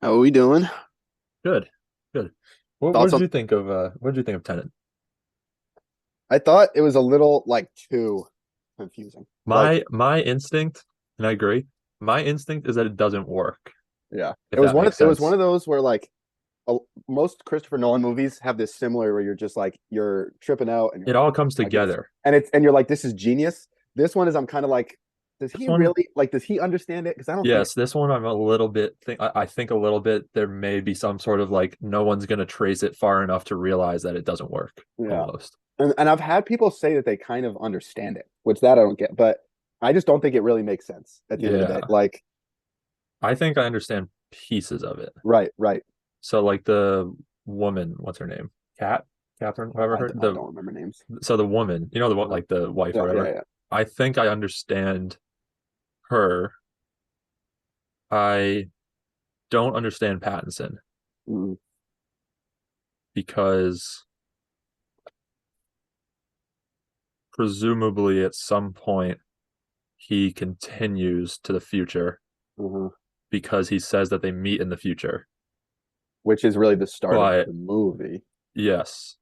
How are we doing? Good, good. What Thoughts did on? you think of what did you think of Tenet? I thought it was a little like too confusing. Like, My instinct, and I agree, my instinct is that it doesn't work, yeah, if that makes it was one sense. of those where like most Christopher Nolan movies have this similar where you're just like you're tripping out and you're It like, all comes I get this, together. and you're like, this is genius. This one is I'm kind of like, does This he one, really like? Does he understand it? Because I don't think. yes, this one I'm a little bit I think a little bit there may be some sort of like no one's gonna trace it far enough to realize that it doesn't work Yeah, almost. and I've had people say that they kind of understand it, which that I don't get, but I just don't think it really makes sense at the end of the day. Yeah. Like, I think I understand pieces of it. right, right. So like the woman, what's her name? Cat? Catherine, whoever I don't remember names. the woman, the one Uh, like the wife or yeah, yeah, whatever. yeah. I think I understand her. I don't understand Pattinson Mm, because presumably at some point he continues to the future mhm. because he says that they meet in the future. Which is really the start of But the movie, yes,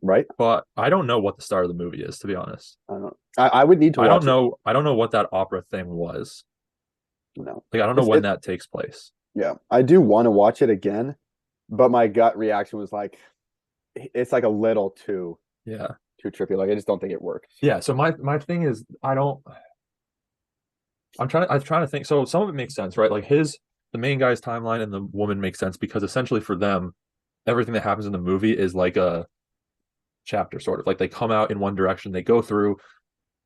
right? but I don't know what the start of the movie is, to be honest. I don't. I would need to watch it. I don't know what that opera thing was. No, Like I don't know it's when it. that takes place. Yeah, I do want to watch it again, but my gut reaction was like, it's like a little Yeah. too trippy. Like I just don't think it works. Yeah, so my thing is I'm trying to think. So some of it makes sense, right? Like the main guy's timeline and the woman makes sense because essentially for them, everything that happens in the movie is like a chapter, sort of. Like they come out in one direction, they go through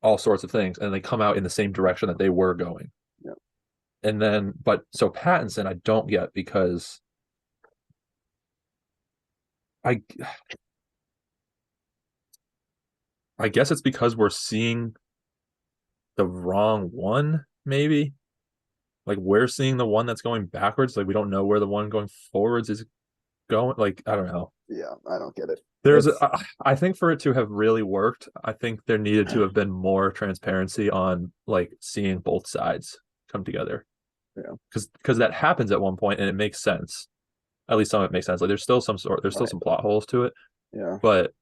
all sorts of things, and they come out in the same direction that they were going. Yeah, And then, but so Pattinson, I don't get because I I guess it's because we're seeing the wrong one, maybe. Like we're seeing the one that's going backwards. Like we don't know where the one going forwards is going. Like I don't know. yeah, I don't get it. There's It's I think for it to have really worked, I think there needed to have been more transparency on like seeing both sides come together. yeah, Because that happens at one point and it makes sense. At least some of it makes sense. Like there's still right. some plot holes to it, Yeah, but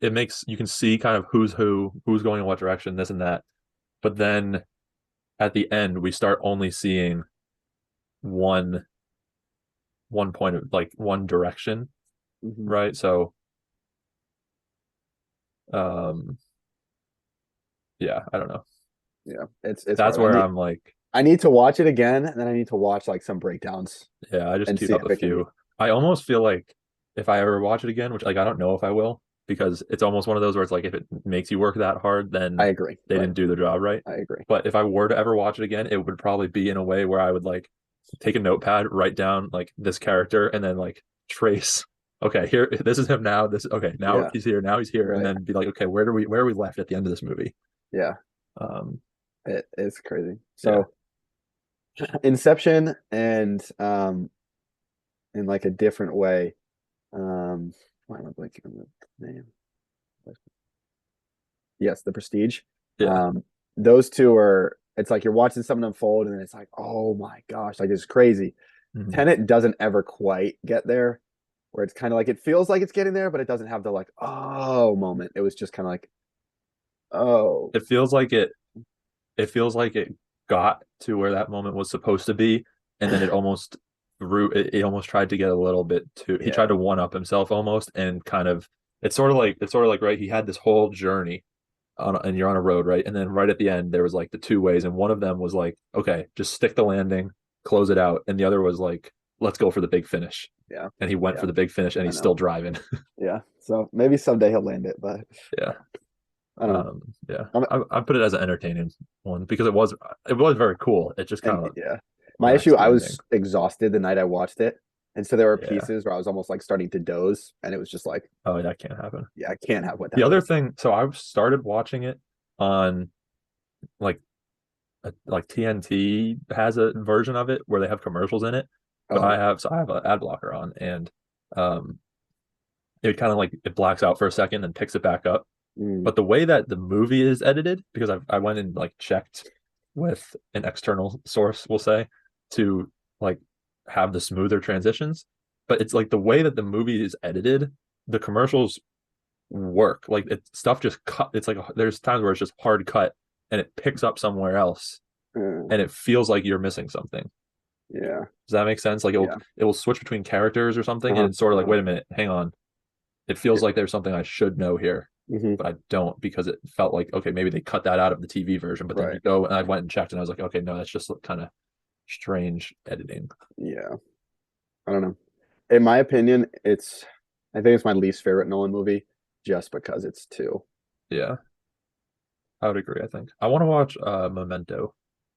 it makes you can see kind of who's who, who's going in what direction, this and that. But then at the end, we start only seeing one one point of like one direction, hmm, right? So um yeah, I don't know. yeah. It's That's hard. where I'm like, I need to watch it again, and then I need to watch like some breakdowns yeah, I just and queued see up if a it can be. few. I almost feel like if I ever watch it again, which like I don't know if I will, because it's almost one of those where it's like if it makes you work that hard, I then agree. they Right. didn't do the job right. I agree. But if I were to ever watch it again, it would probably be in a way where I would like take a notepad, write down like this character, and then like trace. Okay, here this is him now. This okay now Yeah. he's here. Now he's here, and Right. then be like, okay, where are we left at the end of this movie? Yeah. Um, It's crazy. yeah, So Inception and in like a different way. Why am I blanking on the name? Yes, The Prestige. yeah, Those two are. It's like you're watching something unfold, and then it's like, oh my gosh, like it's crazy. mhm. Tenet doesn't ever quite get there, where it's kind of like it feels like it's getting there, but it doesn't have the like oh moment. It was just kind of like oh It feels like it feels like it got to where that moment was supposed to be, and then it almost tried to get a little bit too. He tried yeah, to one up himself almost, and kind of it's sort of like right. He had this whole journey and you're on a road, right? And then right at the end, there was like the two ways, and one of them was like, okay, just stick the landing, close it out, and the other was like, let's go for the big finish. yeah, And he went yeah. for the big finish, and I he's know. still driving. Yeah. So maybe someday he'll land it, but Yeah, I don't know. yeah. I'm, I put it as an entertaining one because it was very cool. It just and kind of yeah, my issue, lacks the I ending. was exhausted the night I watched it, and so there were Yeah. pieces where I was almost like starting to doze, and it was just like, Oh, that can't happen. yeah, I can't have what The that other was. thing, so I started watching it on like like TNT has a version of it where they have commercials in it, but Oh, I have an ad blocker on, and um, it kind of like it blacks out for a second and picks it back up. mm, But the way that the movie is edited, because I went and like checked with an external source, we'll say, to like have the smoother transitions. But it's like the way that the movie is edited, the commercials work. Like stuff just cut. It's like there's times where it's just hard cut and it picks up somewhere else, Uh, and it feels like you're missing something. yeah. Does that make sense? Like Yeah. it will switch between characters or something, and Uh-huh. it's sort of like, Uh-huh. wait a minute, hang on. It feels Yeah. like there's something I should know here, Hmm. but I don't because it felt like okay, maybe they cut that out of the TV version. But then you Right. go and I went and checked, and I was like, okay, no, that's just kind of strange editing. Yeah. I don't know. In my opinion, I think it's my least favorite Nolan movie just because it's two. Yeah, I would agree. I think I want to watch Memento.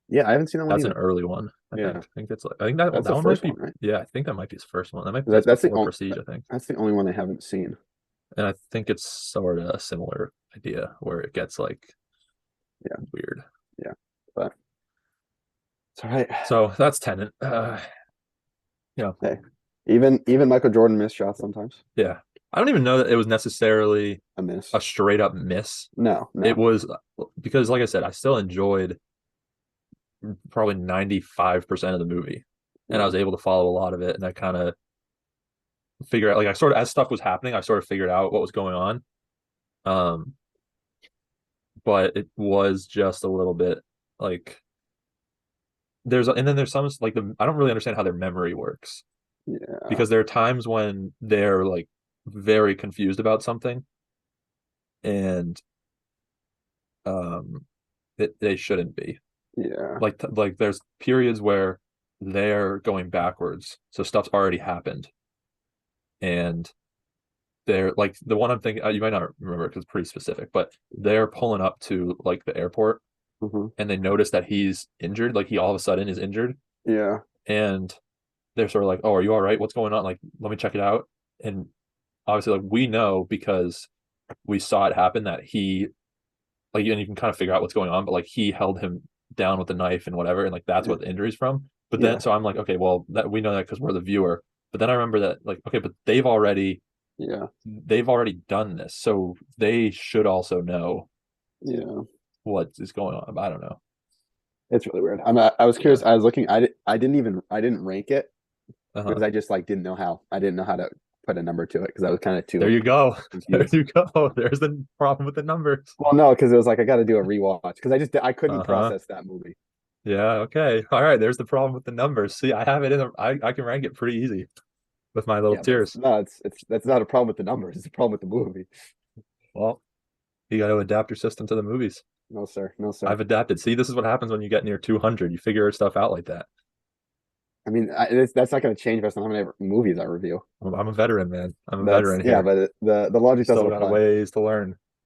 Yeah, I haven't seen that one That's an either. early one. I Yeah. think. I think it's like I think that That's that the one might first be. one, right? Yeah, I think that might be his first one. That's That's the before only Prestige, I think. that's the only one I haven't seen. And I think it's sort of a similar idea where it gets like Yeah. weird. Yeah. But it's all right. So that's Tenet. Yeah, Hey. Even Michael Jordan missed shots sometimes. yeah. I don't even know that it was necessarily A miss. a straight up miss. No, It no. was because, like I said, I still enjoyed probably 95% of the movie, and I Yeah. was able to follow a lot of it, and I kind of figure out like I sort of as stuff was happening, I sort of figured out what was going on. Um, but it was just a little bit like and then there's some like I don't really understand how their memory works Yeah. because there are times when they're like very confused about something and um they shouldn't be Yeah. like there's periods where they're going backwards so stuff's already happened and they're like the one I'm thinking you might not remember because it's pretty specific but they're pulling up to like the airport Hmm. and they notice that he's injured like he all of a sudden is injured Yeah. and they're sort of like, "Oh, are you all right? What's going on? Like, let me check it out." And obviously, like we know because we saw it happen that he like, and you can kind of figure out what's going on, but like he held him down with the knife and whatever, and like that's Yeah. what the injury's from. But then, Yeah. so I'm like, okay, well, that we know that because we're the viewer. But then I remember that, like, okay, but Yeah. they've already done this, so they should also know Yeah. what is going on. I don't know. It's really weird. I was curious. Yeah. I was looking. I didn't rank it Uh-huh. because I just like didn't know how. I didn't know how to put a number to it because I was kind of There too you go. There confused. you go. There's the problem with the numbers. Well, no, because it was like I got to do a rewatch because I couldn't Uh-huh. process that movie. Yeah, okay. All right, there's the problem with the numbers. See, I have it in I can rank it pretty easy with my little Yeah, but tiers. it's that's not a problem with the numbers. It's a problem with the movie. Well, you got to adapt your system to the movies. No, sir. No, sir. I've adapted. See, this is what happens when you get near 200. You figure stuff out like that. I mean, that's not going to change based on how many movies I review. I'm a veteran, man. I'm a That's veteran yeah, here. but the logic doesn't Still got a apply. ways to learn.